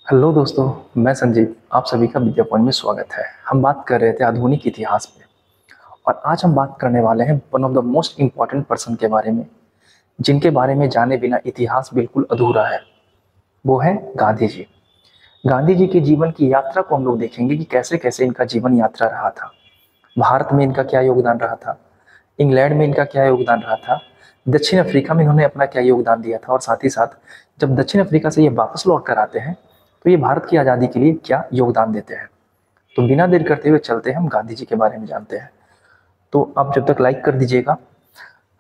Hello दोस्तों, मैं संजीव। आप सभी का विद्या पॉइंट में स्वागत है। हम बात कर रहे थे आधुनिक इतिहास पे और आज हम बात करने वाले हैं one of the most important person के बारे में, जिनके बारे में जाने बिना इतिहास बिल्कुल अधूरा है। वो है गांधी जी। गांधी जी के जीवन की यात्रा को हम लोग देखेंगे कि कैसे कैसे इनका जीवन यात्रा रहा था। भारत में इनका क्या योगदान रहा था, इंग्लैंड में इनका क्या योगदान रहा था, दक्षिण अफ्रीका में इन्होंने अपना क्या योगदान दिया था, और साथ ही साथ जब दक्षिण अफ्रीका से ये वापस लौट कर आते हैं तो ये भारत की आज़ादी के लिए क्या योगदान देते हैं। तो बिना देर करते हुए चलते हैं, हम गांधी जी के बारे में जानते हैं। तो आप जब तक लाइक कर दीजिएगा।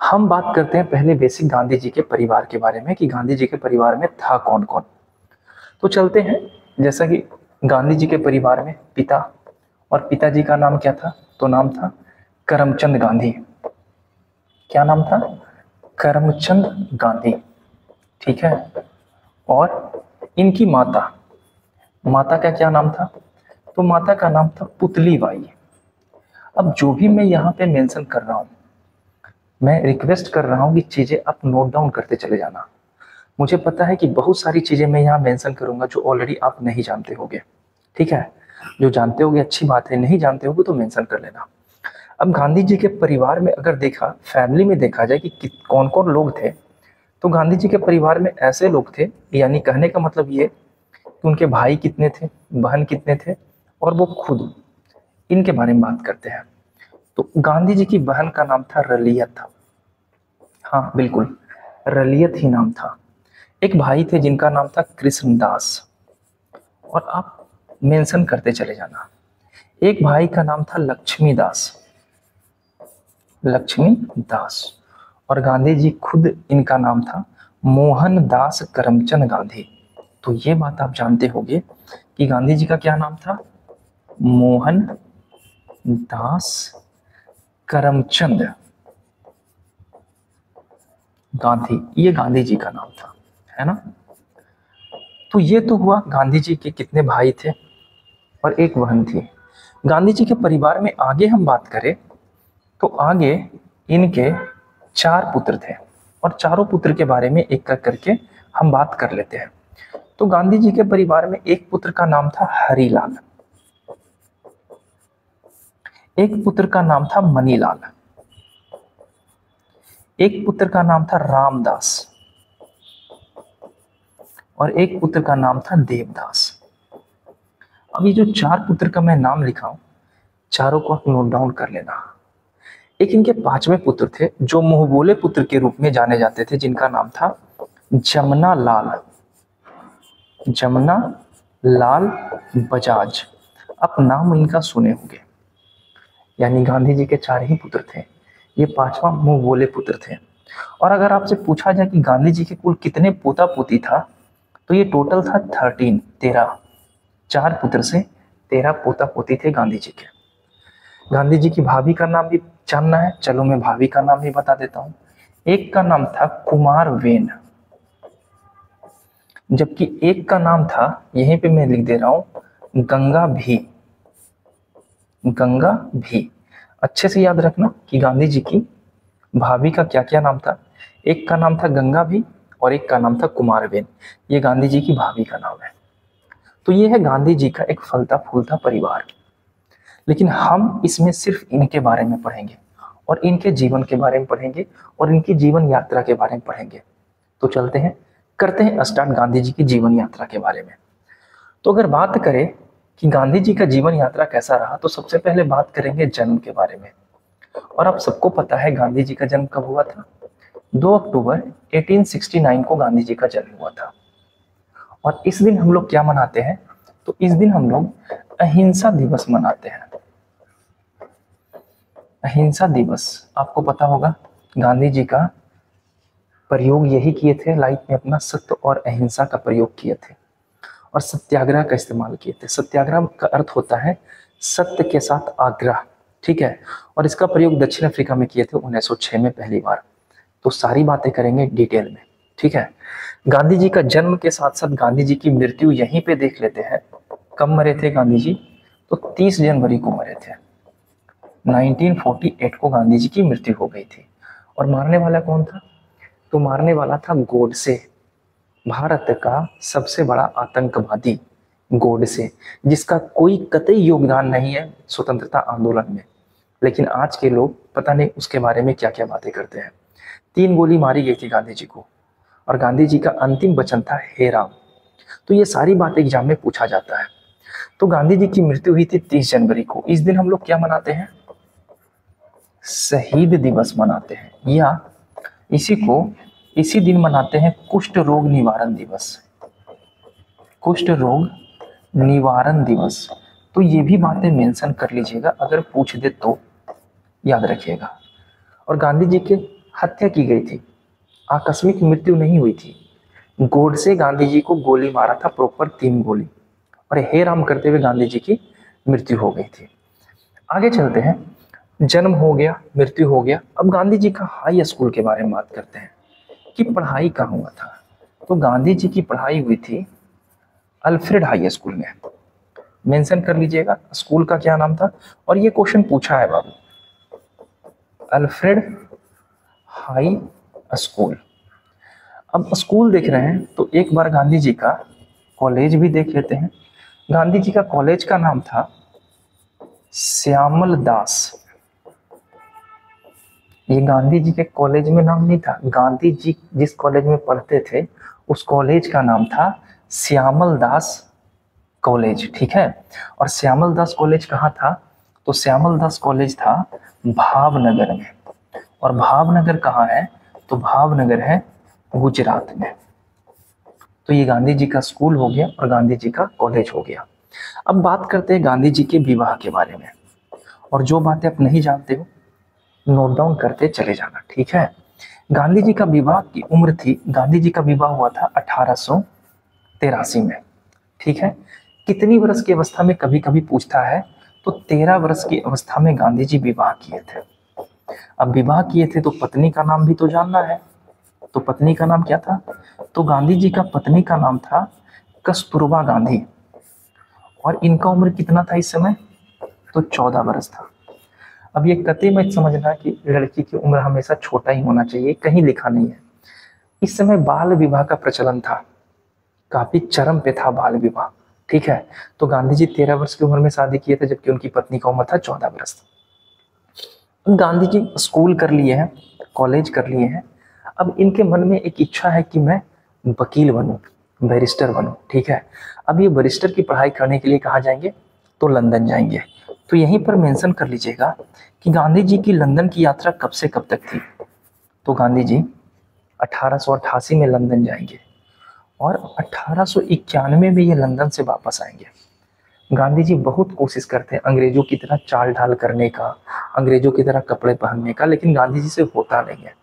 हम बात करते हैं पहले बेसिक गांधी जी के परिवार के बारे में कि गांधी जी के परिवार में था कौन कौन। तो चलते हैं। जैसा कि गांधी जी के परिवार में पिता, और पिताजी का नाम क्या था, तो नाम था करमचंद गांधी। क्या नाम था? करमचंद गांधी। ठीक है। और इनकी माता, माता का क्या नाम था? तो माता का नाम था पुतली बाई। अब जो भी मैं यहाँ पे मेंशन कर रहा हूँ, मैं रिक्वेस्ट कर रहा हूँ कि चीजें आप नोट डाउन करते चले जाना। मुझे पता है कि बहुत सारी चीजें मैं यहाँ मेंशन करूंगा जो ऑलरेडी आप नहीं जानते होगे। ठीक है। जो जानते होगे अच्छी बात है, नहीं जानते होगे तो मेंशन कर लेना। अब गांधी जी के परिवार में अगर देखा, फैमिली में देखा जाए कि कौन कौन लोग थे, तो गांधी जी के परिवार में ऐसे लोग थे, यानी कहने का मतलब ये कि उनके भाई कितने थे, बहन कितने थे, और वो खुद, इनके बारे में बात करते हैं। तो गांधी जी की बहन का नाम था रलियत। हाँ बिल्कुल, रलियत ही नाम था। एक भाई थे जिनका नाम था कृष्णदास, और आप मेंशन करते चले जाना। एक भाई का नाम था लक्ष्मी दास, लक्ष्मी दास। और गांधी जी खुद, इनका नाम था मोहनदास करमचंद गांधी। तो ये बात आप जानते होंगे कि गांधी जी का क्या नाम था? मोहन दास करमचंद गांधी। ये गांधी जी का नाम था, है ना। तो ये तो हुआ गांधी जी के कितने भाई थे और एक बहन थी। गांधी जी के परिवार में आगे हम बात करें तो आगे इनके 4 पुत्र थे, और चारों पुत्र के बारे में एक एक करके हम बात कर लेते हैं। तो गांधी जी के परिवार में एक पुत्र का नाम था हरिलाल, एक पुत्र का नाम था मनीलाल, एक पुत्र का नाम था रामदास, और एक पुत्र का नाम था देवदास। अब ये जो 4 पुत्र का मैं नाम लिखा हूं, चारों को आप नोट डाउन कर लेना। एक इनके 5वें पुत्र थे जो मुंहबोले पुत्र के रूप में जाने जाते थे, जिनका नाम था जमुना लाल, जमुना लाल बजाज। आप नाम इनका सुने होंगे। यानी गांधी जी के 4 ही पुत्र थे, ये 5वां मुंहबोले पुत्र थे। और अगर आपसे पूछा जाए कि गांधी जी के कुल कितने पोता पोती था, तो ये टोटल था 13। 4 पुत्र से 13 पोता पोती थे गांधी जी के। गांधी जी की भाभी का नाम भी जानना है, चलो मैं भाभी का नाम भी बता देता हूँ। एक का नाम था कुमार वेन, जबकि एक का नाम था, यहीं पे मैं लिख दे रहा हूं, गंगा भी। गंगा भी। अच्छे से याद रखना कि गांधी जी की भाभी का क्या क्या नाम था। एक का नाम था गंगा भी और एक का नाम था कुमारबेन। ये गांधी जी की भाभी का नाम है। तो ये है गांधी जी का एक फलता फूलता परिवार। लेकिन हम इसमें सिर्फ इनके बारे में पढ़ेंगे और इनके जीवन के बारे में पढ़ेंगे और इनकी जीवन यात्रा के बारे में पढ़ेंगे। तो चलते हैं, करते हैं स्टार्ट गांधी जी की जीवन यात्रा के बारे में। तो अगर बात करें कि गांधी जी का जीवन यात्रा कैसा रहा, तो सबसे पहले बात करेंगे जन्म के बारे में। और आप सबको पता है गांधी जी का जन्म कब हुआ था? 2 अक्टूबर 1869 को गांधी जी का जन्म हुआ था। और इस दिन हम लोग क्या मनाते हैं? तो इस दिन हम लोग अहिंसा दिवस मनाते हैं। अहिंसा दिवस, आपको पता होगा गांधी जी का प्रयोग यही किए थे लाइफ में, अपना सत्य और अहिंसा का प्रयोग किए थे और सत्याग्रह का इस्तेमाल किए थे। सत्याग्रह का अर्थ होता है सत्य के साथ आग्रह। ठीक है। और इसका प्रयोग दक्षिण अफ्रीका में किए थे 1906 में पहली बार। तो सारी बातें करेंगे डिटेल में। ठीक है। गांधी जी का जन्म के साथ साथ गांधी जी की मृत्यु यहीं पे देख लेते हैं। कब मरे थे गांधी जी? तो 30 जनवरी को मरे थे। 1948 को गांधी जी की मृत्यु हो गई थी। और मारने वाला कौन था? तो मारने वाला था गोडसे, भारत का सबसे बड़ा आतंकवादी। गोडसे, जिसका कोई कतई योगदान नहीं है स्वतंत्रता आंदोलन में, लेकिन आज के लोग पता नहीं उसके बारे में क्या क्या बातें करते हैं। 3 गोली मारी गई थी गांधी जी को, और गांधी जी का अंतिम वचन था हे राम। तो ये सारी बातें एग्जाम में पूछा जाता है। तो गांधी जी की मृत्यु हुई थी 30 जनवरी को। इस दिन हम लोग क्या मनाते हैं? शहीद दिवस मनाते हैं, या इसी दिन मनाते हैं कुष्ठ रोग निवारण दिवस। कुष्ठ रोग निवारण दिवस। तो ये भी बातें मेंशन कर लीजिएगा, अगर पूछ दे तो याद रखिएगा। और गांधी जी की हत्या की गई थी, आकस्मिक मृत्यु नहीं हुई थी। गोडसे गांधी जी को गोली मारा था, प्रॉपर 3 गोली, और हे राम करते हुए गांधी जी की मृत्यु हो गई थी। आगे चलते हैं। जन्म हो गया, मृत्यु हो गया। अब गांधी जी का हाई स्कूल के बारे में बात करते हैं कि पढ़ाई कहाँ हुआ था। तो गांधी जी की पढ़ाई हुई थी अल्फ्रेड हाई स्कूल में। मेंशन कर लीजिएगा स्कूल का क्या नाम था, और ये क्वेश्चन पूछा है बाबू, अल्फ्रेड हाई स्कूल। अब स्कूल देख रहे हैं तो एक बार गांधी जी का कॉलेज भी देख लेते हैं। गांधी जी का कॉलेज का नाम था श्यामल दास। ये गांधी जी के कॉलेज में नाम नहीं था, गांधी जी जिस कॉलेज में पढ़ते थे उस कॉलेज का नाम था श्यामल दास कॉलेज, ठीक है। और श्यामल दास कॉलेज कहाँ था? तो श्यामल दास कॉलेज था भावनगर में। और भावनगर कहाँ है? तो भावनगर है गुजरात में। तो ये गांधी जी का स्कूल हो गया और गांधी जी का कॉलेज हो गया। अब बात करते हैं गांधी जी के विवाह के बारे में, और जो बातें आप नहीं जानते हो नोट डाउन करते चले जाना, ठीक है। गांधी जी का विवाह की उम्र थी, गांधी जी का विवाह हुआ था 1883 में, ठीक है। कितनी वर्ष की अवस्था में कभी कभी पूछता है, तो 13 वर्ष की अवस्था में गांधी जी विवाह किए थे। अब विवाह किए थे तो पत्नी का नाम भी तो जानना है। तो पत्नी का नाम क्या था? तो गांधी जी का पत्नी का नाम था कस्तूरबा गांधी। और इनका उम्र कितना था इस समय? तो 14 वर्ष था। अब ये कतई मत समझना कि लड़की की उम्र हमेशा छोटा ही होना चाहिए, कहीं लिखा नहीं है। इस समय बाल विवाह का प्रचलन था, काफी चरम पे था बाल विवाह, ठीक है। तो गांधी जी 13 वर्ष की उम्र में शादी किए थे, जबकि उनकी पत्नी का उम्र था 14 वर्ष। गांधी जी स्कूल कर लिए हैं, कॉलेज कर लिए हैं। अब इनके मन में एक इच्छा है कि मैं वकील बनूं, बैरिस्टर बनूं, ठीक है। अब ये बैरिस्टर की पढ़ाई करने के लिए कहाँ जाएंगे? तो लंदन जाएंगे। तो यहीं पर मेंशन कर लीजिएगा कि गांधी जी की लंदन की यात्रा कब से कब तक थी। तो गांधी जी 1888 में लंदन जाएंगे और 1891 में ये लंदन से वापस आएंगे। गांधी जी बहुत कोशिश करते हैं अंग्रेजों की तरह चाल ढाल करने का, अंग्रेजों की तरह कपड़े पहनने का, लेकिन गांधी जी से होता नहीं है।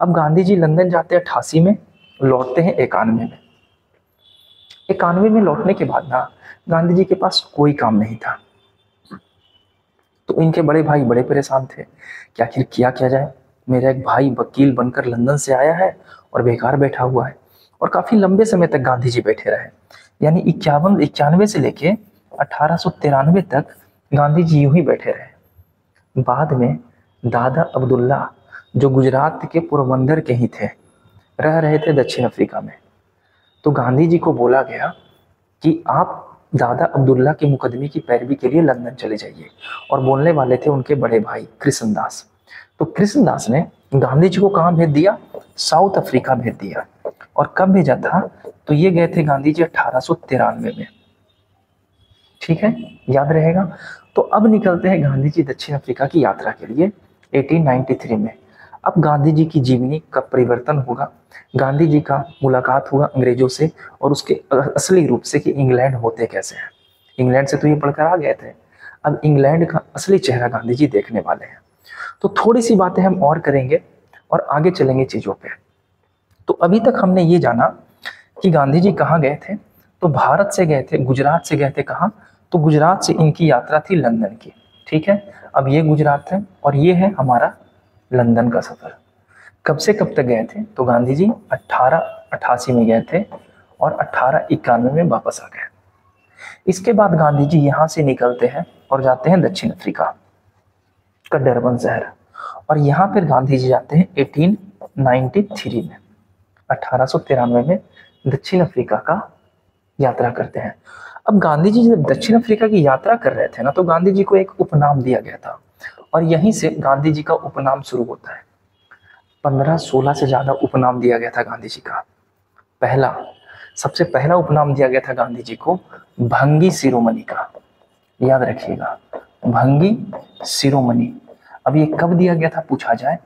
अब गांधी जी लंदन जाते हैं 88 में, लौटते हैं 91 में। 91 में लौटने के बाद ना गांधी जी के पास कोई काम नहीं था। तो इनके बड़े भाई बड़े परेशान थे कि आखिर किया क्या जाए। मेरा एक भाई वकील बनकर लंदन से आया है और बेकार बैठा हुआ है। और काफी लंबे समय तक गांधी जी बैठे रहे, यानी 91 से लेके 1893 तक गांधी जी यूं ही बैठे रहे। बाद में दादा अब्दुल्ला, जो गुजरात के पोरबंदर के ही थे, रह रहे थे दक्षिण अफ्रीका में। तो गांधी जी को बोला गया कि आप दादा अब्दुल्ला के मुकदमे की पैरवी के लिए लंदन चले जाइए। और बोलने वाले थे उनके बड़े भाई कृष्णदास। तो कृष्णदास ने गांधी जी को कहाँ भेज दिया? साउथ अफ्रीका भेज दिया। और कब भेजा था? तो ये गए थे गांधी जी 1893 में, ठीक है, याद रहेगा। तो अब निकलते हैं गांधी जी दक्षिण अफ्रीका की यात्रा के लिए 1893 में। अब गांधी जी की जीवनी का परिवर्तन होगा। गांधी जी का मुलाकात हुआ अंग्रेजों से, और उसके असली रूप से कि इंग्लैंड होते कैसे हैं। इंग्लैंड से तो ये पढ़कर आ गए थे, अब इंग्लैंड का असली चेहरा गांधी जी देखने वाले हैं। तो थोड़ी सी बातें हम और करेंगे और आगे चलेंगे चीजों पे। तो अभी तक हमने ये जाना कि गांधी जी कहाँ गए थे। तो भारत से गए थे, गुजरात से गए थे कहाँ? तो गुजरात से इनकी यात्रा थी लंदन की, ठीक है। अब ये गुजरात है और ये है हमारा लंदन का सफर। कब से कब तक गए थे? तो गांधी जी 1888 में गए थे और 1891 में वापस आ गए। इसके बाद गांधी जी यहाँ से निकलते हैं और जाते हैं दक्षिण अफ्रीका का डरबन शहर। और यहाँ पर गांधी जी जाते हैं 1893 में, 1893 में दक्षिण अफ्रीका का यात्रा करते हैं। अब गांधी जी जब दक्षिण अफ्रीका की यात्रा कर रहे थे ना, तो गांधी जी को एक उपनाम दिया गया था, और यहीं से गांधी जी का उपनाम शुरू होता है। 15-16 से ज्यादा उपनाम दिया गया था गांधी जी का। पहला, सबसे पहला उपनाम दिया गया था गांधी जी को भंगी शिरोमणि का, याद रखिएगा, भंगी शिरोमणि। अब ये कब दिया गया था पूछा जाए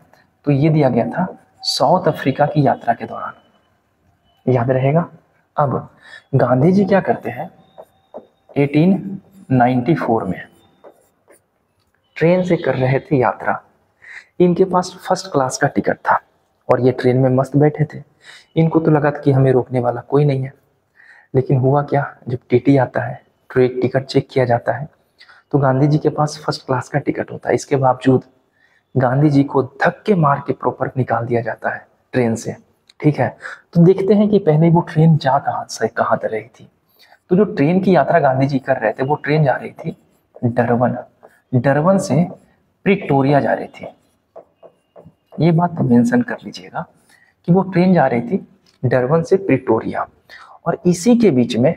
तो ये दिया गया था साउथ अफ्रीका की यात्रा के दौरान, याद रहेगा। अब गांधी जी क्या करते हैं, 1894 में ट्रेन से कर रहे थे यात्रा। इनके पास फर्स्ट क्लास का टिकट था और ये ट्रेन में मस्त बैठे थे। इनको तो लगा था कि हमें रोकने वाला कोई नहीं है। लेकिन हुआ क्या, जब टीटी आता है, ट्रेन टिकट चेक किया जाता है, तो गांधी जी के पास फर्स्ट क्लास का टिकट होता है। इसके बावजूद गांधी जी को धक्के मार के प्रॉपर निकाल दिया जाता है ट्रेन से। ठीक है, तो देखते हैं कि पहले वो ट्रेन जा कहाँ से कहाँ तक रही थी। तो जो ट्रेन की यात्रा गांधी जी कर रहे थे, वो ट्रेन जा रही थी डरबन, डरबन से प्रिटोरिया जा रही थी। ये बात मेंशन कर लीजिएगा कि वो ट्रेन जा रही थी डरबन से प्रिटोरिया, और इसी के बीच में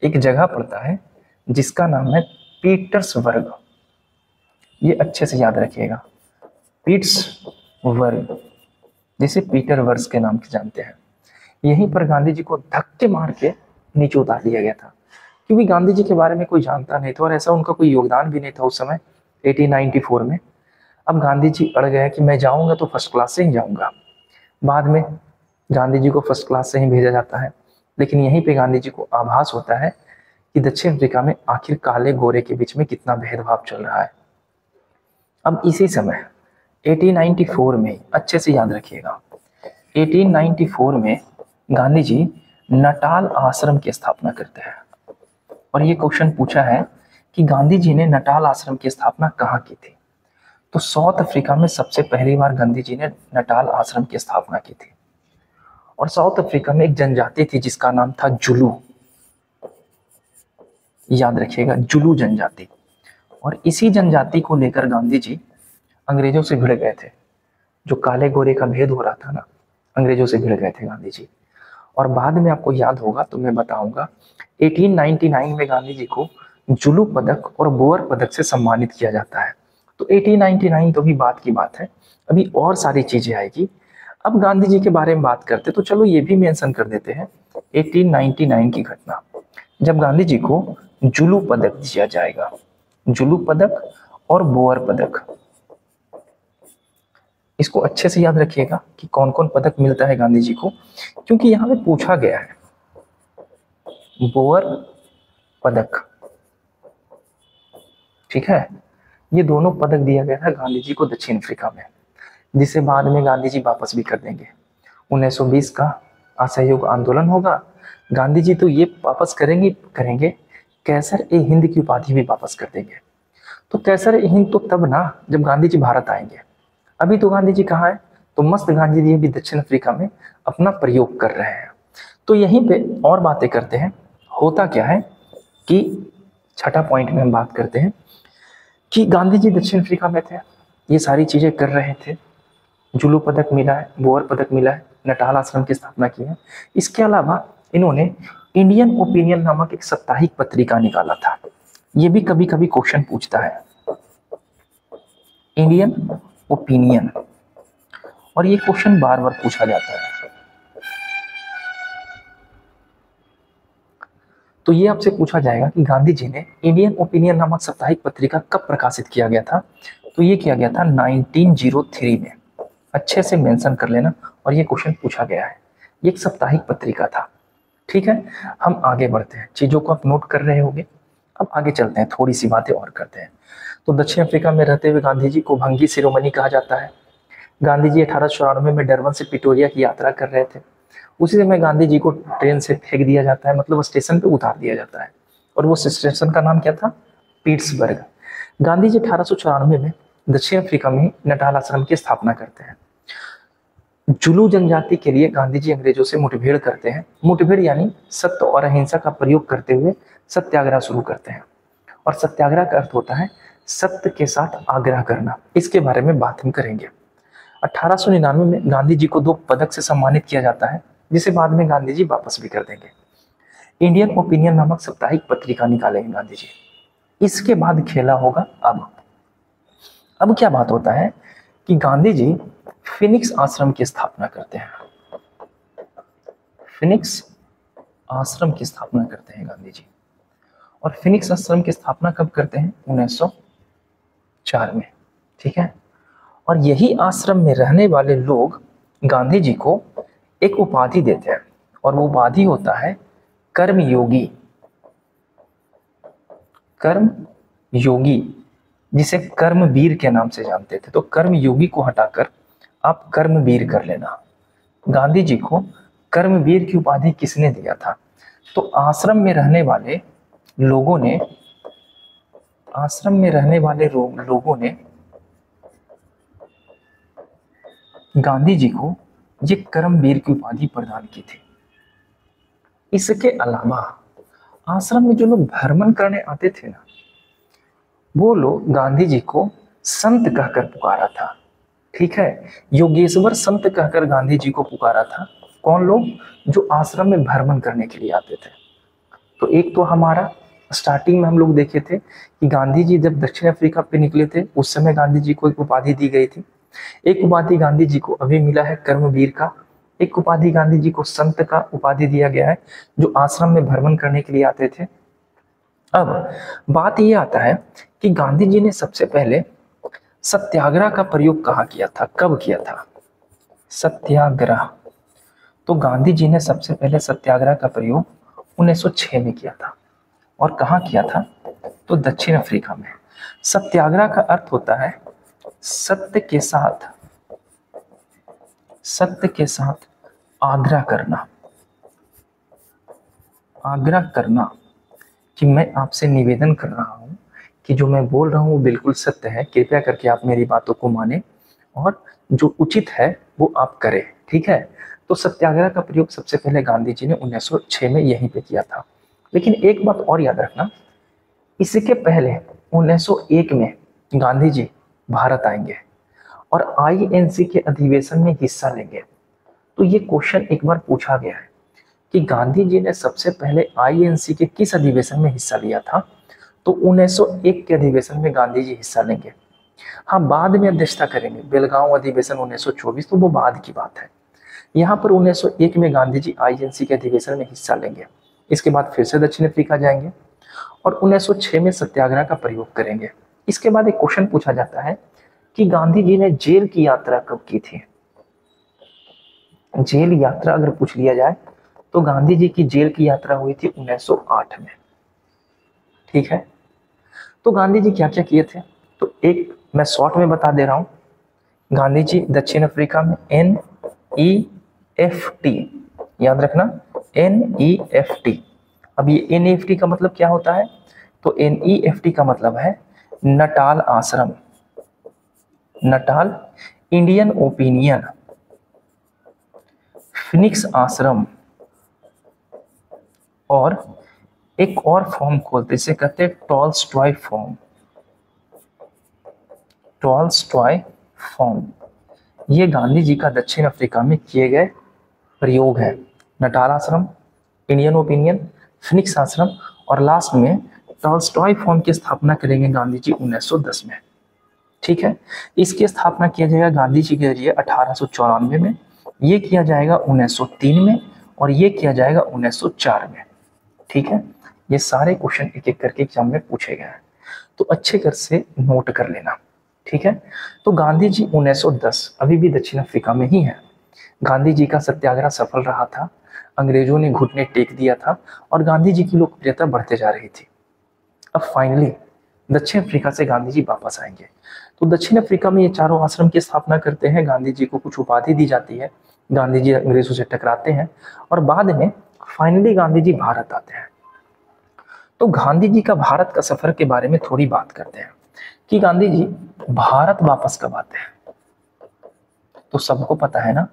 एक जगह पड़ता है जिसका नाम है पीटर्सबर्ग। ये अच्छे से याद रखिएगा, पीटर्सबर्ग, जिसे पीटर वर्स के नाम से जानते हैं। यहीं पर गांधी जी को धक्के मार के नीचे उतार दिया गया था, क्योंकि गांधी जी के बारे में कोई जानता नहीं था और ऐसा उनका कोई योगदान भी नहीं था उस समय 1894 में। अब गांधी जी अड़ गए कि मैं जाऊंगा तो फर्स्ट क्लास से ही जाऊंगा। बाद में गांधी जी को फर्स्ट क्लास से ही भेजा जाता है, लेकिन यहीं पे गांधी जी को आभास होता है कि दक्षिण अफ्रीका में आखिर काले गोरे के बीच में कितना भेदभाव चल रहा है। अब इसी समय 1894 में, अच्छे से याद रखिएगा, 1894 में गांधी जी नटाल आश्रम की स्थापना करते हैं। और ये क्वेश्चन पूछा है कि गांधी जी ने नटाल आश्रम की स्थापना कहाँ की थी, तो साउथ अफ्रीका में सबसे पहली बार गांधी जी ने नटाल आश्रम की स्थापना की थी। और साउथ अफ्रीका में एक जनजाति थी जिसका नाम था जुलू, याद रखिएगा, जुलू जनजाति। और इसी जनजाति को लेकर गांधी जी अंग्रेजों से भिड़ गए थे। जो काले गोरे का भेद हो रहा था ना, अंग्रेजों से भिड़ गए थे गांधी जी। और बाद में आपको याद होगा तो मैं बताऊंगा, 1899 में गांधी जी को जुलू पदक और बोअर पदक से सम्मानित किया जाता है। तो 1899 तो भी बात की बात है, अभी और सारी चीजें आएगी। अब गांधी जी के बारे में बात करते तो चलो ये भी मेंशन कर देते हैं 1899 की घटना, जब गांधी जी को जुलू पदक दिया जाएगा, जुलू पदक और बोअर पदक। इसको अच्छे से याद रखिएगा कि कौन कौन पदक मिलता है गांधी जी को, क्योंकि यहाँ पे पूछा गया है। बोअर पदक, ठीक है, ये दोनों पदक दिया गया था गांधी जी को दक्षिण अफ्रीका में, जिसे बाद में गांधी जी वापस भी कर देंगे। 1920 का असहयोग आंदोलन होगा, गांधी जी तो ये वापस करेंगे, कैसर ए हिंद की उपाधि भी वापस कर देंगे। तो कैसर ए हिंद तो तब ना जब गांधी जी भारत आएंगे, अभी तो गांधी जी कहाँ है, तो मस्त गांधी जी भी दक्षिण अफ्रीका में अपना प्रयोग कर रहे हैं। तो यहीं पे और बातें करते हैं। होता क्या है कि छठा पॉइंट में हम बात करते हैं कि गांधी जी दक्षिण अफ्रीका में थे, ये सारी चीजें कर रहे थे, जुलू पदक मिला है, बोअर पदक मिला है, नटाल आश्रम की स्थापना की है। इसके अलावा इन्होंने इंडियन ओपिनियन नामक एक साप्ताहिक पत्रिका निकाला था। ये भी कभी कभी क्वेश्चन पूछता है, इंडियन ओपिनियन, और ये क्वेश्चन बार बार पूछा जाता है। तो ये आपसे पूछा जाएगा कि गांधी जी ने इंडियन ओपिनियन नामक साप्ताहिक पत्रिका कब प्रकाशित किया गया था, तो ये किया गया था 1903 में। अच्छे से मेंशन कर लेना, और ये क्वेश्चन पूछा गया है। ये एक साप्ताहिक पत्रिका था। ठीक है, हम आगे बढ़ते हैं, चीजों को आप नोट कर रहे होंगे। अब आगे चलते हैं, थोड़ी सी बातें और करते हैं। तो दक्षिण अफ्रीका में रहते हुए गांधी जी को भंगी शिरोमणि कहा जाता है। गांधी जी 1894 में डरबन से प्रिटोरिया की यात्रा कर रहे थे। उसी समय गांधी जी को ट्रेन से फेंक दिया जाता है, मतलब स्टेशन पे उतार दिया जाता है, और वो स्टेशन का नाम क्या था, पीट्सबर्ग। गांधी जी 1894 में दक्षिण अफ्रीका में नटाल आश्रम की स्थापना करते हैं। जुलू जनजाति के लिए गांधी जी अंग्रेजों से मुठभेड़ करते हैं। मुठभेड़ यानी सत्य और अहिंसा का प्रयोग करते हुए सत्याग्रह शुरू करते हैं, और सत्याग्रह का अर्थ होता है सत्य के साथ आग्रह करना। इसके बारे में बात हम करेंगे। 1899 में गांधी जी को 2 पदक से सम्मानित किया जाता है, जिसे बाद में गांधी जी वापस भी कर देंगे। इंडियन ओपिनियन नामक साप्ताहिक पत्रिका निकालेंगे गांधी जी। इसके बाद खेला होगा अब क्या बात होता है कि गांधी जी फिनिक्स आश्रम की स्थापना करते हैं। फिनिक्स आश्रम की स्थापना करते हैं गांधी जी। और फिनिक्स आश्रम की स्थापना कब करते हैं? 1904 में। ठीक है। और यही आश्रम में रहने वाले लोग गांधी जी को एक उपाधि देते हैं, और वो उपाधि होता है कर्मयोगी। कर्मयोगी, जिसे कर्मवीर के नाम से जानते थे। तो कर्मयोगी को हटाकर आप कर्मवीर कर लेना। गांधी जी को कर्मवीर की उपाधि किसने दिया था? तो आश्रम में रहने वाले लोगों ने गांधी जी को ये कर्मवीर की उपाधि प्रदान की थी। इसके अलावा आश्रम में जो लोग भ्रमण करने आते थे ना, वो लोग गांधी जी को संत कहकर पुकारा था। ठीक है, योगेश्वर संत कहकर गांधी जी को पुकारा था। कौन लोग? जो आश्रम में भ्रमण करने के लिए आते थे। तो एक तो हमारा स्टार्टिंग में हम लोग देखे थे कि गांधी जी जब दक्षिण अफ्रीका पे निकले थे, उस समय गांधी जी को एक उपाधि दी गई थी। एक उपाधि गांधी जी को अभी मिला है कर्मवीर का, एक उपाधि गांधी जी को संत का उपाधि दिया गया है, जो आश्रम में भ्रमण करने के लिए आते थे। अब बात यह आता है कि गांधी जी ने सबसे पहले सत्याग्रह का प्रयोग कहाँ किया था, कब किया था? सत्याग्रह। तो गांधी जी ने सबसे पहले सत्याग्रह का प्रयोग 1906 में किया था। और कहाँ किया था? तो दक्षिण अफ्रीका में। सत्याग्रह का अर्थ होता है सत्य के साथ आग्रह करना कि मैं आपसे निवेदन कर रहा हूं कि जो मैं बोल रहा हूं वो बिल्कुल सत्य है, कृपया करके आप मेरी बातों को माने और जो उचित है वो आप करें। ठीक है। तो सत्याग्रह का प्रयोग सबसे पहले गांधी जी ने 1906 में यहीं पे किया था। लेकिन एक बात और याद रखना, इसके पहले 1901 में गांधी जी भारत आएंगे और आईएनसी के अधिवेशन में हिस्सा लेंगे। तो ये क्वेश्चन एक बार पूछा गया है कि गांधी जी ने सबसे पहले आईएनसी के किस अधिवेशन में हिस्सा लिया था? तो 1901 के अधिवेशन में गांधी जी हिस्सा लेंगे। हाँ, बाद में अध्यक्षता करेंगे, बेलगांव अधिवेशन 1924, तो वो बाद की बात है। यहाँ पर 1901 में गांधी जी आईएनसी के अधिवेशन में हिस्सा लेंगे। इसके बाद फिर से दक्षिण अफ्रीका जाएंगे और 1906 में सत्याग्रह का प्रयोग करेंगे। इसके बाद एक क्वेश्चन पूछा जाता है कि गांधी जी ने जेल की यात्रा कब की थी? जेल यात्रा अगर पूछ लिया जाए तो गांधी जी की जेल की यात्रा हुई थी 1908 में। ठीक है। तो गांधी जी क्या क्या किए थे? तो एक मैं शॉर्ट में बता दे रहा हूं। गांधी जी दक्षिण अफ्रीका में NEFT, याद रखना, NEFT। अब ये NEFT का मतलब क्या होता है? तो NEFT का मतलब है नटाल आश्रम, नटाल इंडियन ओपिनियन, फिनिक्स आश्रम, और एक और फॉर्म खोलते जिसे कहते हैं टॉलस्टॉय फॉर्म। टॉलस्टॉय फॉर्म ये गांधी जी का दक्षिण अफ्रीका में किए गए प्रयोग है। नटाल आश्रम, इंडियन ओपिनियन, फिनिक्स आश्रम और लास्ट में टॉलस्टॉय फॉर्म की स्थापना करेंगे गांधी जी 1910 में। ठीक है। इसकी स्थापना किया जाएगा गांधी जी के जरिए 1894 में, ये किया जाएगा 1903 में और ये किया जाएगा 1904 में। ठीक है। ये सारे क्वेश्चन एक एक करके एग्जाम में पूछे गए हैं, तो अच्छे कर से नोट कर लेना। ठीक है। तो गांधी जी 1910 अभी भी दक्षिण अफ्रीका में ही है। गांधी जी का सत्याग्रह सफल रहा था, अंग्रेजों ने घुटने टेक दिया था और गांधी जी की लोकप्रियता बढ़ते जा रही थी। अब फाइनली दक्षिण अफ्रीका से गांधी जी वापस आएंगे। तो दक्षिण अफ्रीका में ये चारों आश्रम की स्थापना करते हैं, गांधी जी को कुछ उपाधि दी जाती है, गांधी जी अंग्रेजों से टकराते हैं और बाद में फाइनली गांधी जी भारत आते हैं। तो गांधी जी का भारत का सफर के बारे में थोड़ी बात करते हैं कि गांधी जी भारत वापस कब आते हैं। तो सबको पता है ना,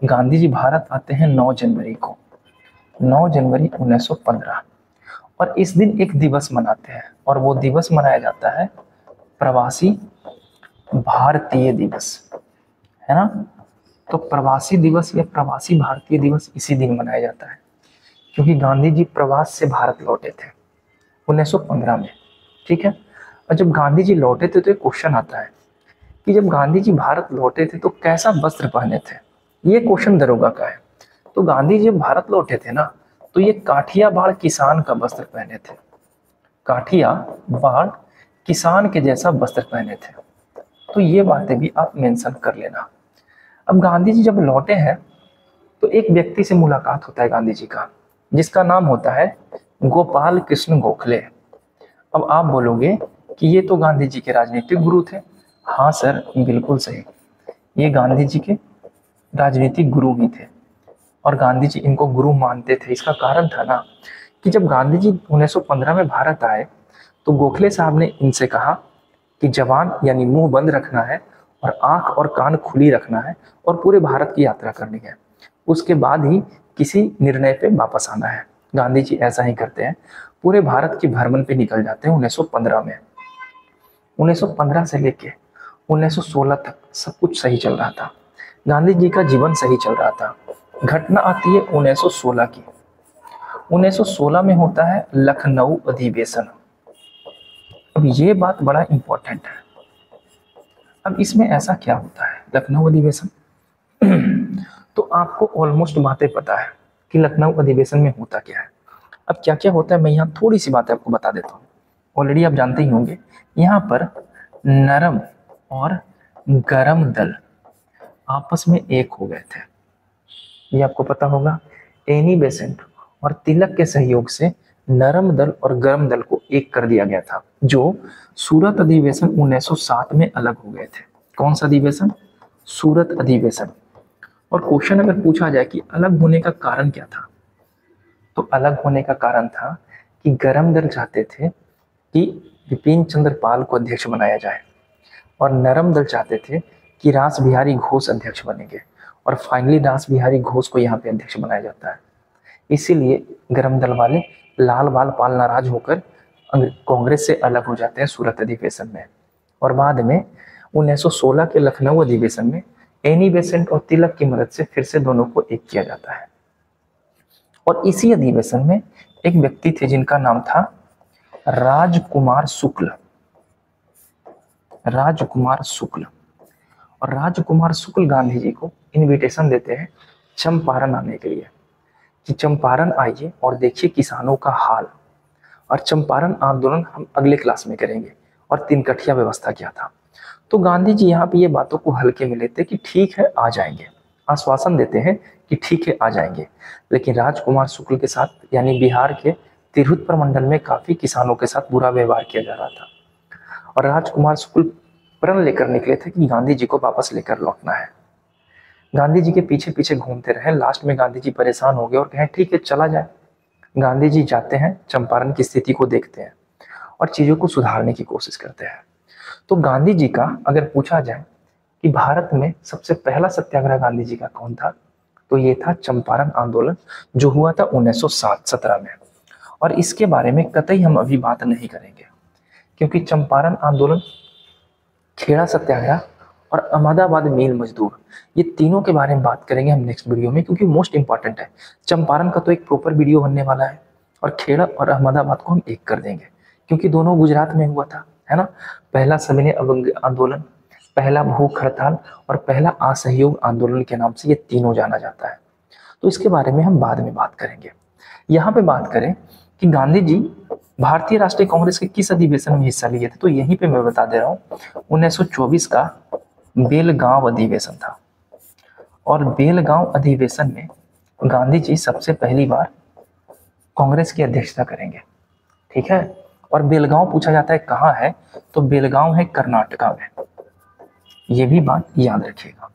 गांधी जी भारत आते हैं 9 जनवरी को, 9 जनवरी 1915, और इस दिन एक दिवस मनाते हैं और वो दिवस मनाया जाता है प्रवासी भारतीय दिवस, है ना। तो प्रवासी दिवस या प्रवासी भारतीय दिवस इसी दिन मनाया जाता है, क्योंकि गांधी जी प्रवास से भारत लौटे थे 1915 में। ठीक है, और जब गांधी जी लौटे थे तो एक क्वेश्चन आता है कि जब गांधी जी भारत लौटे थे तो कैसा वस्त्र पहने थे। ये क्वेश्चन दरोगा का है। तो गांधी जी जब भारत लौटे थे ना, तो ये काठियावाड़ किसान का वस्त्र पहने थे। काठियावाड़ किसान के जैसा वस्त्र पहने थे। तो ये बातें भी आप मेंशन कर लेना। अब गांधी जी जब लौटे हैं तो एक व्यक्ति से मुलाकात होता है गांधी जी का, जिसका नाम होता है गोपाल कृष्ण गोखले। अब आप बोलोगे कि ये तो गांधी जी के राजनीतिक गुरु थे। हाँ सर, बिल्कुल सही, ये गांधी जी के राजनीतिक गुरु ही थे और गांधी जी इनको गुरु मानते थे। इसका कारण था ना कि जब गांधी जी 1915 में भारत आए तो गोखले साहब ने इनसे कहा कि जवान यानी मुंह बंद रखना है और आंख और कान खुली रखना है और पूरे भारत की यात्रा करनी है, उसके बाद ही किसी निर्णय पे वापस आना है। गांधी जी ऐसा ही करते हैं, पूरे भारत के भ्रमण पे निकल जाते हैं 1915 में। 1915 से लेके 1916 तक सब कुछ सही चल रहा था, गांधी जी का जीवन सही चल रहा था। घटना आती है 1916 की। 1916 में होता है लखनऊ अधिवेशन। अब ये बात बड़ा इंपॉर्टेंट है। अब इसमें ऐसा क्या होता है लखनऊ अधिवेशन तो आपको ऑलमोस्ट बातें पता है कि लखनऊ अधिवेशन में होता क्या है। अब क्या क्या होता है मैं यहाँ थोड़ी सी बातें आपको बता देता हूँ, ऑलरेडी आप जानते ही होंगे। यहाँ पर नरम और गरम दल आपस में एक हो गए थे, ये आपको पता होगा। एनी बेसेंट और तिलक के सहयोग से नरम दल और गर्म दल को एक कर दिया गया था, जो सूरत अधिवेशन 1907 में अलग हो गए थे। कौन सा अधिवेशन? सूरत अधिवेशन। और क्वेश्चन अगर पूछा जाए कि अलग होने का कारण क्या था, तो अलग होने का कारण था कि गर्म दल चाहते थे कि विपिन चंद्र पाल को अध्यक्ष बनाया जाए और नरम दल चाहते थे कि रास बिहारी घोष अध्यक्ष बनेंगे, और फाइनली रास बिहारी घोष को यहाँ पे अध्यक्ष बनाया जाता है। इसीलिए गर्म दल वाले लाल बाल पाल नाराज होकर कांग्रेस से अलग हो जाते हैं सूरत अधिवेशन में। और बाद में 1916 के लखनऊ अधिवेशन में एनी बेसेंट और तिलक की मदद से फिर से दोनों को एक किया जाता है। और इसी अधिवेशन में एक व्यक्ति थे जिनका नाम था राजकुमार शुक्ल। राजकुमार शुक्ल। और राजकुमार शुक्ल गांधी जी को इनविटेशन देते हैं चंपारण आने के लिए कि चंपारण आइए और देखिए किसानों का हाल। और चंपारण आंदोलन हम अगले क्लास में करेंगे और तीन कठिया व्यवस्था क्या था। तो गांधी जी यहाँ पे ये बातों को हल्के में लेते कि ठीक है आ जाएंगे, आश्वासन देते हैं कि ठीक है आ जाएंगे। लेकिन राजकुमार शुक्ल के साथ यानी बिहार के तिरहुत प्रमंडल में काफी किसानों के साथ बुरा व्यवहार किया जा रहा था और राजकुमार शुक्ल प्रण लेकर निकले थे कि गांधी जी को वापस लेकर लौटना है। गांधी जी के पीछे पीछे घूमते रहे, लास्ट में गांधी जी परेशान हो गए और कहे ठीक है चला जाए। गांधी जी जाते हैं, चंपारण की स्थिति को देखते हैं और चीजों को सुधारने की कोशिश करते हैं। तो गांधी जी का अगर पूछा जाए कि भारत में सबसे पहला सत्याग्रह गांधी जी का कौन था, तो ये था चंपारण आंदोलन जो हुआ था 1917 में। और इसके बारे में कतई हम अभी बात नहीं करेंगे क्योंकि चंपारण आंदोलन, खेड़ा सत्याग्रह और अहमदाबाद मील मजदूर, ये तीनों के बारे में बात करेंगे हम नेक्स्ट वीडियो में क्योंकि मोस्ट इंपॉर्टेंट है। चंपारण का तो एक प्रॉपर वीडियो बनने वाला है और खेड़ा और अहमदाबाद को हम एक कर देंगे क्योंकि दोनों गुजरात में हुआ था, है ना। पहला सविनय अवज्ञा आंदोलन, पहला भूख हड़ताल और पहला असहयोग आंदोलन के नाम से ये तीनों जाना जाता है। तो इसके बारे में हम बाद में बात करेंगे। यहाँ पे बात करें कि गांधी जी भारतीय राष्ट्रीय कांग्रेस के किस अधिवेशन में हिस्सा लिए थे, तो यहीं पे मैं बता दे रहा हूँ 1924 का बेलगांव अधिवेशन था। और बेलगांव अधिवेशन में गांधी जी सबसे पहली बार कांग्रेस की अध्यक्षता करेंगे, ठीक है। और बेलगांव पूछा जाता है कहाँ है, तो बेलगांव है कर्नाटका में, ये भी बात याद रखिएगा।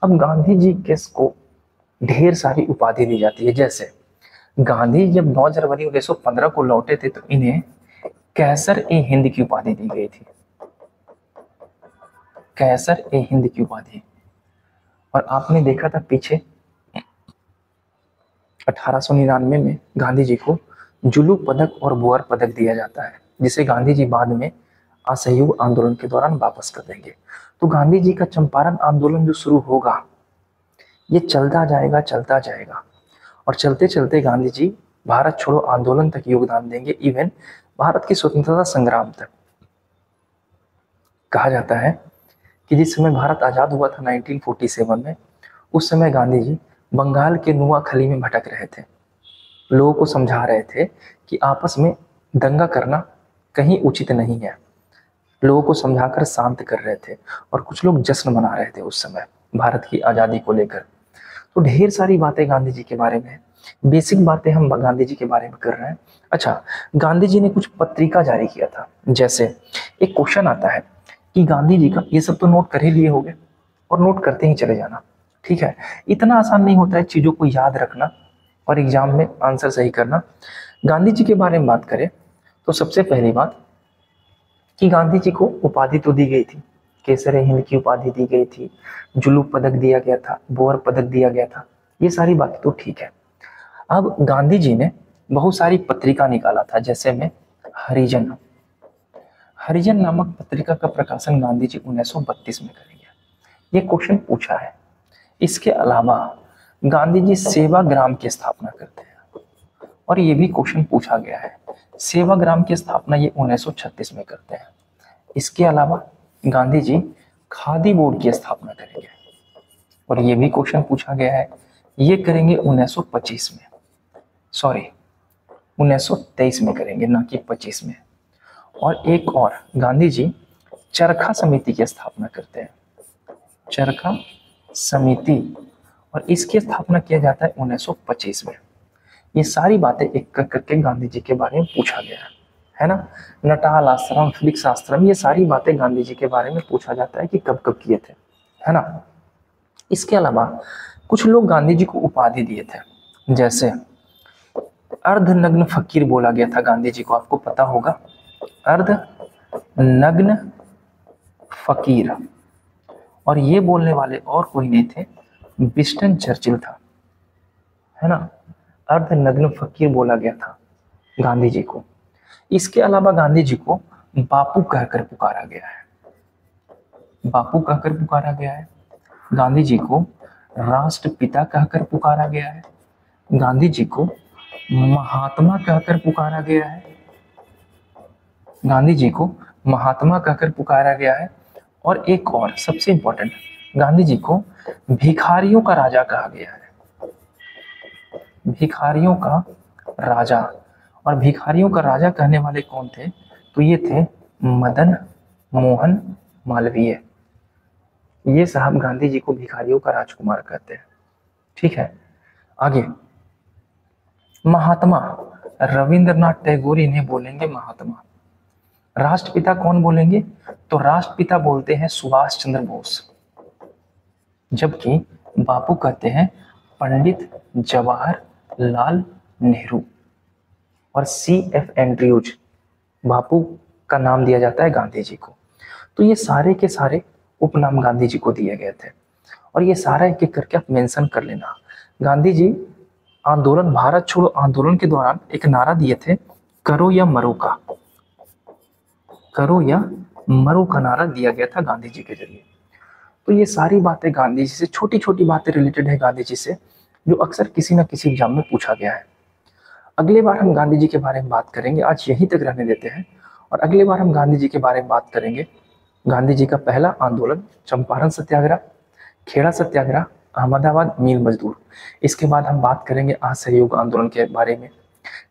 अब गांधी जी को ढेर सारी उपाधि दी जाती है, जैसे गांधी जब 9 जनवरी 1915 को लौटे थे तो इन्हें कैसर ए हिंद की उपाधि दी गई थी, कैसर ए हिंद की उपाधि। और आपने देखा था पीछे 1899 में गांधी जी को जुलू पदक और बोअर पदक दिया जाता है, जिसे गांधी जी बाद में असहयोग आंदोलन के दौरान वापस कर देंगे। तो गांधी जी का चंपारण आंदोलन जो शुरू होगा ये चलता जाएगा चलता जाएगा और चलते चलते गांधी जी भारत छोड़ो आंदोलन तक योगदान देंगे, इवन भारत की स्वतंत्रता संग्राम तक। कहा जाता है कि जिस समय भारत आजाद हुआ था 1947 में, उस समय गांधी जी बंगाल के नुआखली में भटक रहे थे, लोगों को समझा रहे थे कि आपस में दंगा करना कहीं उचित नहीं है, लोगों को समझाकर शांत कर रहे थे, और कुछ लोग जश्न मना रहे थे उस समय भारत की आज़ादी को लेकर। तो ढेर सारी बातें गांधी जी के बारे में, बेसिक बातें हम गांधी जी के बारे में कर रहे हैं। अच्छा, गांधी जी ने कुछ पत्रिका जारी किया था। जैसे एक क्वेश्चन आता है कि गांधी जी का, ये सब तो नोट कर ही लिए होंगे और नोट करते ही चले जाना, ठीक है। इतना आसान नहीं होता है चीज़ों को याद रखना और एग्जाम में आंसर सही करना। गांधी जी के बारे में बात करें तो सबसे पहली बात कि गांधी जी को उपाधि तो दी गई थी, केसर हिंद की उपाधि दी गई थी, जुलूक पदक दिया गया था, बोर पदक दिया गया था, ये सारी बातें तो ठीक है। अब गांधी जी ने बहुत सारी पत्रिका निकाला था, जैसे में हरिजन हरिजन नामक पत्रिका का प्रकाशन गांधी जी 1932 में करेंगे, ये क्वेश्चन पूछा है। इसके अलावा गांधी जी सेवाग्राम की स्थापना करते हैं, और ये भी क्वेश्चन पूछा गया है। सेवाग्राम की स्थापना ये 1936 में करते हैं। इसके अलावा गांधी जी खादी बोर्ड की स्थापना करेंगे, और ये भी क्वेश्चन पूछा गया है, ये करेंगे 1925 में, सॉरी 1923 में करेंगे, ना कि 25 में। और एक और, गांधी जी चरखा समिति की स्थापना करते हैं, चरखा समिति, और इसकी स्थापना किया जाता है 1925 में। ये सारी बातें एक कर करके गांधी जी के बारे में पूछा गया है ना। नटाल आश्रम, फिलिक्स आश्रम, ये सारी बातें गांधी जी के बारे में पूछा जाता है कि कब कब किए थे, है ना। इसके अलावा कुछ लोग गांधी जी को उपाधि दिए थे, जैसे अर्धनग्न फकीर बोला गया था गांधी जी को, आपको पता होगा, अर्धनग्न फकीर। और ये बोलने वाले और कोई नहीं थे, विंस्टन चर्चिल था, है ना। अर्धनग्न फकीर बोला गया था गांधी जी को। इसके अलावा गांधी जी को बापू कहकर पुकारा गया है, बापू कहकर पुकारा गया है। गांधी जी को राष्ट्रपिता कहकर पुकारा गया है, गांधी जी को महात्मा कहकर पुकारा गया है, गांधी जी को महात्मा कहकर पुकारा गया है। और एक और सबसे इंपॉर्टेंट, गांधी जी को भिखारियों का राजा कहा गया है, भिखारियों का राजा। और भिखारियों का राजा कहने वाले कौन थे, तो ये थे मदन मोहन मालवीय। ये साहब गांधी जी को भिखारियों का राजकुमार कहते हैं, ठीक है। आगे महात्मा, रविंद्रनाथ टैगोर इन्हें बोलेंगे महात्मा। राष्ट्रपिता कौन बोलेंगे, तो राष्ट्रपिता बोलते हैं सुभाष चंद्र बोस, जबकि बापू कहते हैं पंडित जवाहरलाल नेहरू। और CF एंड्रयूज, बापू का नाम दिया जाता है गांधी जी को। तो ये सारे के सारे उपनाम गांधी जी को दिए गए थे, और ये सारा एक एक करके आप मेंशन कर लेना। गांधी जी आंदोलन, भारत छोड़ो आंदोलन के दौरान एक नारा दिए थे, करो या मरो का, करो या मरो का नारा दिया गया था गांधी जी के जरिए। तो ये सारी बातें गांधी जी से, छोटी छोटी बातें रिलेटेड है गांधी जी से, जो अक्सर किसी न किसी एग्जाम में पूछा गया है। अगले बार हम गांधी जी के बारे में बात करेंगे, आज यहीं तक रहने देते हैं, और अगले बार हम गांधी जी के बारे में बात करेंगे। गांधी जी का पहला आंदोलन चंपारण सत्याग्रह, खेड़ा सत्याग्रह, अहमदाबाद मील मजदूर। इसके बाद हम बात करेंगे असहयोग आंदोलन के बारे में,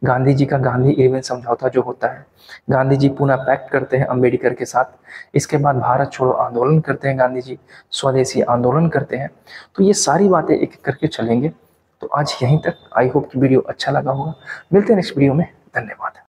गांधी जी का गांधी इरविन समझौता जो होता है, गांधी जी पुनः पैक्ट करते हैं अम्बेडकर के साथ। इसके बाद भारत छोड़ो आंदोलन करते हैं गांधी जी, स्वदेशी आंदोलन करते हैं। तो ये सारी बातें एक एक करके चलेंगे। तो आज यहीं तक, आई होप कि वीडियो अच्छा लगा होगा। मिलते हैं नेक्स्ट वीडियो में, धन्यवाद।